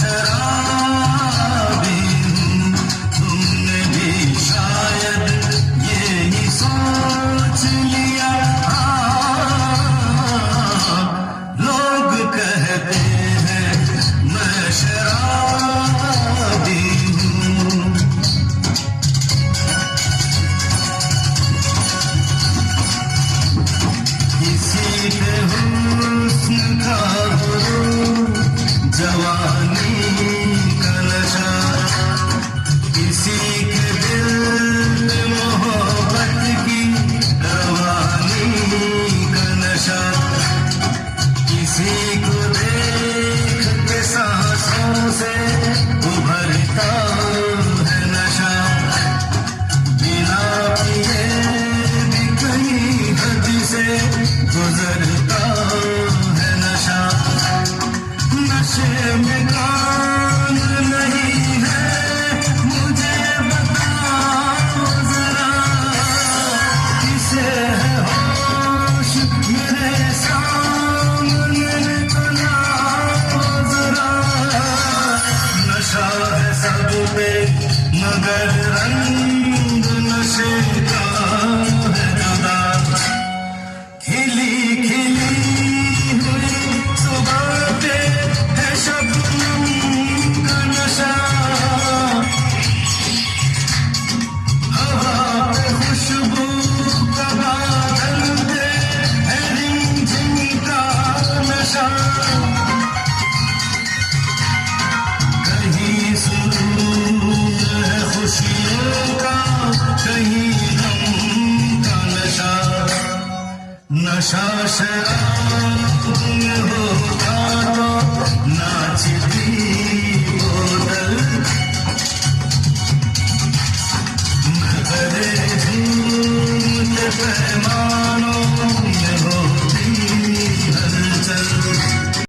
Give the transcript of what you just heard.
शराबी हूँ, तुमने भी शायद यही सोच लिया। लोग कहते हैं मैं शराबी हूँ। किसी के हुस्न का गुरूर, जवानी का नशा, किसी के दिल में मोहब्बत की रवानी का नशा, किसी को देख के सांसों से उभरता है नशा, बिना पिए भी कहीं हद से गुजरता है नशा। नशे में काम नहीं है, मुझे बताओ जरा, किसे है होश मेरे सामने तो लाओ जरा। नशा है सब पे मगर रंग नशे का है जुदा। खिली खिली हुई सुबह पे है शबनम का नशा, हवा पे खुशबू का बादल पे है रिमझिम का नशा। कहीं सुरूर है खुशियों का, कहीं गम का नशा। नशा शराब में होता तो नाचती बोतल, न करे झूमते पैमान